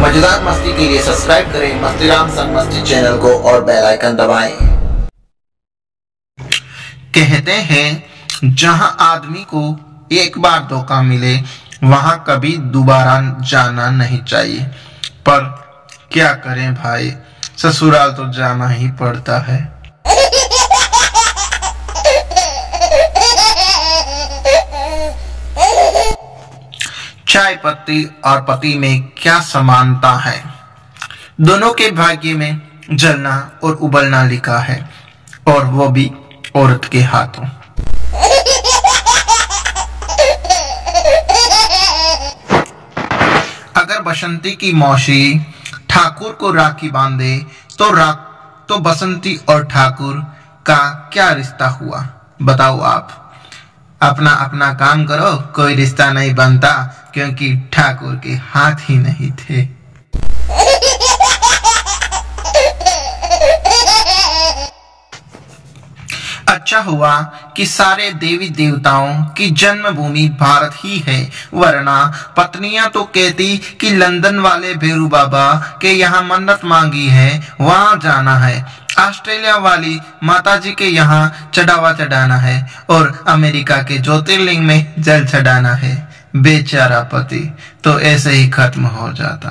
मजेदार मस्ती के लिए सब्सक्राइब करें मस्तीराम संग मस्ती चैनल को और बेल आइकन दबाएं। कहते हैं जहां आदमी को एक बार धोखा मिले वहां कभी दोबारा जाना नहीं चाहिए, पर क्या करें भाई, ससुराल तो जाना ही पड़ता है। चाय पत्ती और पति में क्या समानता है? दोनों के भाग्य में जलना और उबलना लिखा है, और वो भी औरत के हाथों। अगर बसंती की मौसी ठाकुर को राखी बांधे तो बसंती और ठाकुर का क्या रिश्ता हुआ? बताओ आप। अपना अपना काम करो, कोई रिश्ता नहीं बनता, क्योंकि ठाकुर के हाथ ही नहीं थे। अच्छा हुआ कि सारे देवी देवताओं की जन्मभूमि भारत ही है, वरना पत्नियां तो कहती कि लंदन वाले भैरू बाबा के यहाँ मन्नत मांगी है, वहां जाना है। ऑस्ट्रेलिया वाली माताजी के यहाँ चढ़ावा चढ़ाना है, और अमेरिका के ज्योतिर्लिंग में जल चढ़ाना है। बेचारा पति तो ऐसे ही खत्म हो जाता।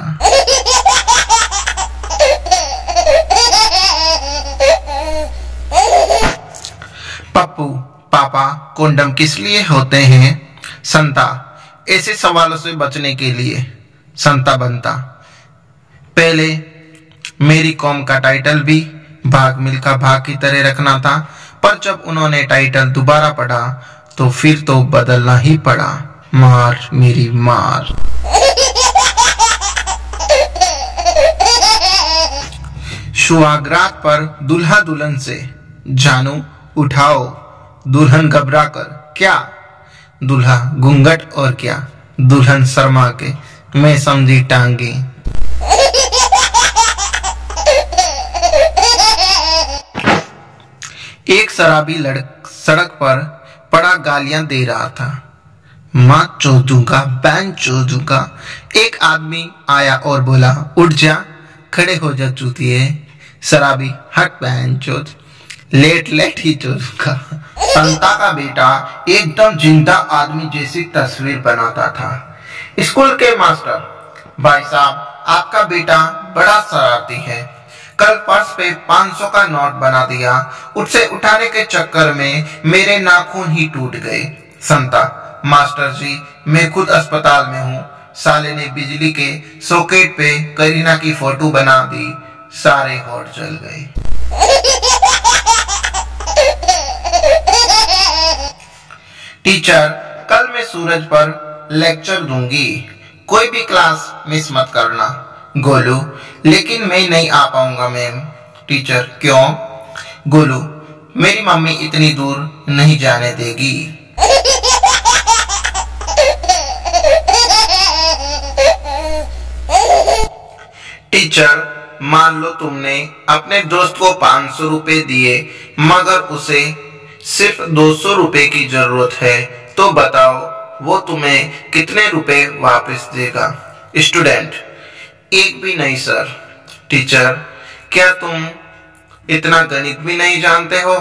पप्पू पापा कोंडम किस लिए होते हैं? संता ऐसे सवालों से बचने के लिए संता बनता। पहले मेरी कॉम का टाइटल भी भाग मिल्खा भाग की तरह रखना था, पर जब उन्होंने टाइटल दोबारा पढ़ा तो फिर तो बदलना ही पड़ा। मार मेरी मार। सुहागरात पर दुल्हा दुल्हन से जानू उठाओ, दुल्हन घबरा कर क्या? दुल्हा घूंघट और क्या? दुल्हन शर्मा के मैं समझी टांगे। एक शराबी सड़क पर पड़ा गालियां दे रहा था। मां चोदूंगा, बैन चोदूंगा। एक आदमी आया और बोला, उठ जा, खड़े हो जा चूतिए। शराबी, हट बैन चोद, लेट ही चोदूंगा। संता का बेटा एकदम जिंदा आदमी जैसी तस्वीर बनाता था। स्कूल के मास्टर, भाई साहब आपका बेटा बड़ा शरारती है, कल पर्स पे 500 का नोट बना दिया, उसे उठाने के चक्कर में मेरे नाखून ही टूट गए। संता, मास्टर जी मैं खुद अस्पताल में हूँ, साले ने बिजली के सॉकेट पे करीना की फोटो बना दी, सारे होठ जल गए। टीचर, कल मैं सूरज पर लेक्चर दूंगी, कोई भी क्लास मिस मत करना। गोलू, लेकिन मैं नहीं आ पाऊंगा मैम। टीचर, क्यों? गोलू, मेरी मम्मी इतनी दूर नहीं जाने देगी। टीचर, मान लो तुमने अपने दोस्त को 500 रुपए दिए, मगर उसे सिर्फ 200 रुपए की जरूरत है, तो बताओ वो तुम्हें कितने रुपए वापस देगा? स्टूडेंट, एक भी नहीं सर। टीचर, क्या तुम इतना गणित भी नहीं जानते हो?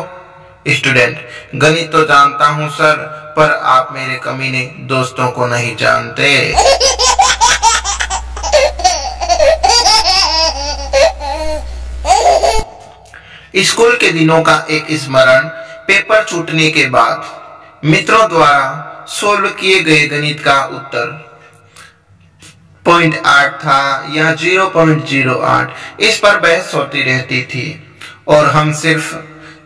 स्टूडेंट, गणित तो जानता हूँ सर, पर आप मेरे कमीने दोस्तों को नहीं जानते। स्कूल के दिनों का एक स्मरण। पेपर छूटने के बाद मित्रों द्वारा सोल्व किए गए गणित का उत्तर 0.8 था या 0.08। इस पर बहस होती रहती थी और हम सिर्फ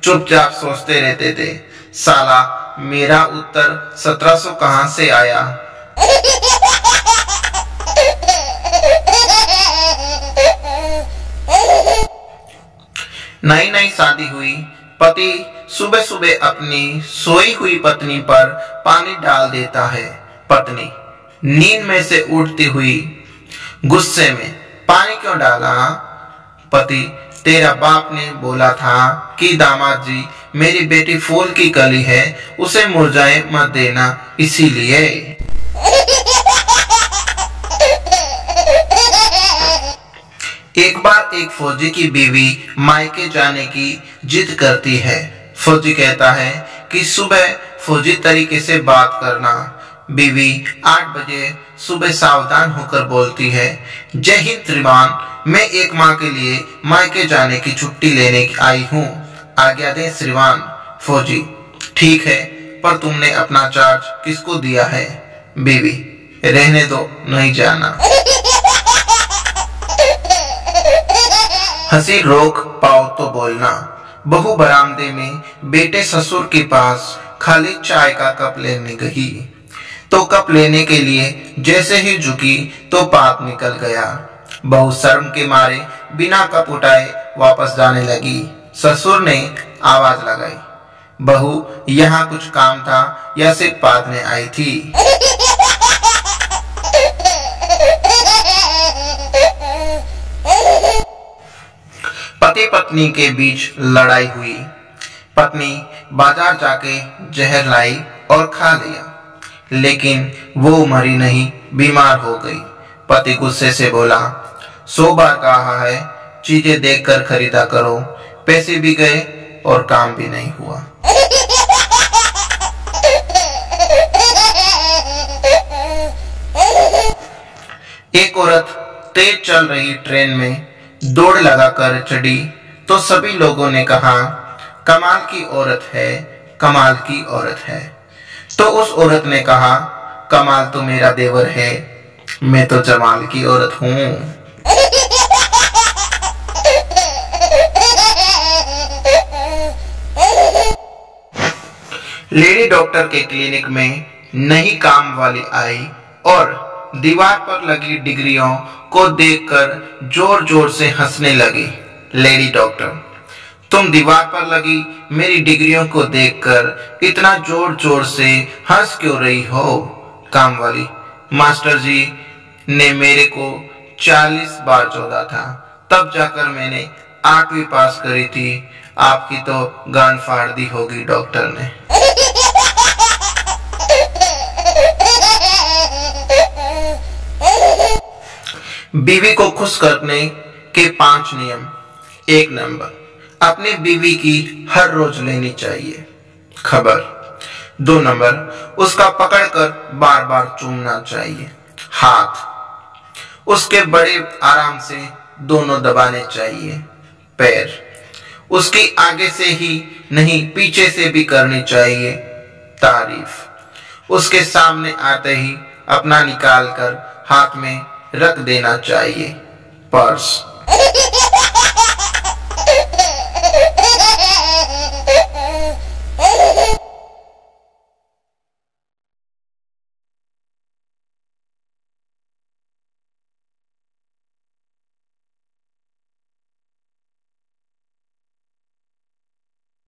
चुपचाप सोचते रहते थे, साला मेरा उत्तर 1700 कहां से आया? नई नई शादी हुई, पति सुबह सुबह अपनी सोई हुई पत्नी पर पानी डाल देता है। पत्नी नींद में से उठती हुई गुस्से में, पानी क्यों डाला? पति, तेरा बाप ने बोला था कि दामाद जी मेरी बेटी फूल की कली है, उसे मुरझाए मत देना, इसीलिए। एक बार एक फौजी की बीवी मायके जाने की जिद करती है। फौजी कहता है कि सुबह फौजी तरीके से बात करना। बीवी 8 बजे सुबह सावधान होकर बोलती है, जय हिंद श्रीमान, मैं एक माह के लिए मायके जाने की छुट्टी लेने आई हूँ, आज्ञा दें श्रीमान। फौजी, ठीक है, पर तुमने अपना चार्ज किसको दिया है? बीवी, रहने दो, नहीं जाना। हंसी रोक पाओ तो बोलना। बहू बरामदे में बेटे ससुर के पास खाली चाय का कप लेने गई तो कप लेने के लिए जैसे ही झुकी तो पाप निकल गया। बहू शर्म के मारे बिना कप उठाए वापस जाने लगी। ससुर ने आवाज लगाई, बहू, यहाँ कुछ काम था या सिर्फ बाद में आई थी? पति पत्नी के बीच लड़ाई हुई। पत्नी बाजार जाके जहर लाई और खा लिया, लेकिन वो मरी नहीं, बीमार हो गई। पति गुस्से से बोला, 100 बार कहा है चीजें देखकर खरीदा करो, पैसे भी गए और काम भी नहीं हुआ। एक औरत तेज चल रही ट्रेन में दौड़ लगाकर चढ़ी तो सभी लोगों ने कहा, कमाल की औरत है, कमाल की औरत है। तो उस औरत ने कहा, कमाल तो मेरा देवर है, मैं तो जमाल की औरत हूँ। लेडी डॉक्टर के क्लिनिक में नई काम वाली आई और दीवार पर लगी डिग्रियों को देखकर जोर जोर से हंसने लगी। लेडी डॉक्टर, तुम दीवार पर लगी मेरी डिग्रियों को देखकर इतना जोर जोर से हंस क्यों रही हो? काम वाली, मास्टर जी ने मेरे को 40 बार चौदा था, तब जाकर मैंने 8वीं पास करी थी। आपकी तो गान फाड़ दी होगी डॉक्टर ने। बीवी को खुश करने के 5 नियम। 1 नंबर, अपनी बीवी की हर रोज लेनी चाहिए खबर। 2 नंबर, उसका पकड़कर बार बार चूमना चाहिए। हाथ उसके बड़े आराम से दोनों दबाने चाहिए। पैर उसकी आगे से ही नहीं, पीछे से भी करनी चाहिए। तारीफ उसके सामने आते ही अपना निकाल कर हाथ में रख देना चाहिए। पर्स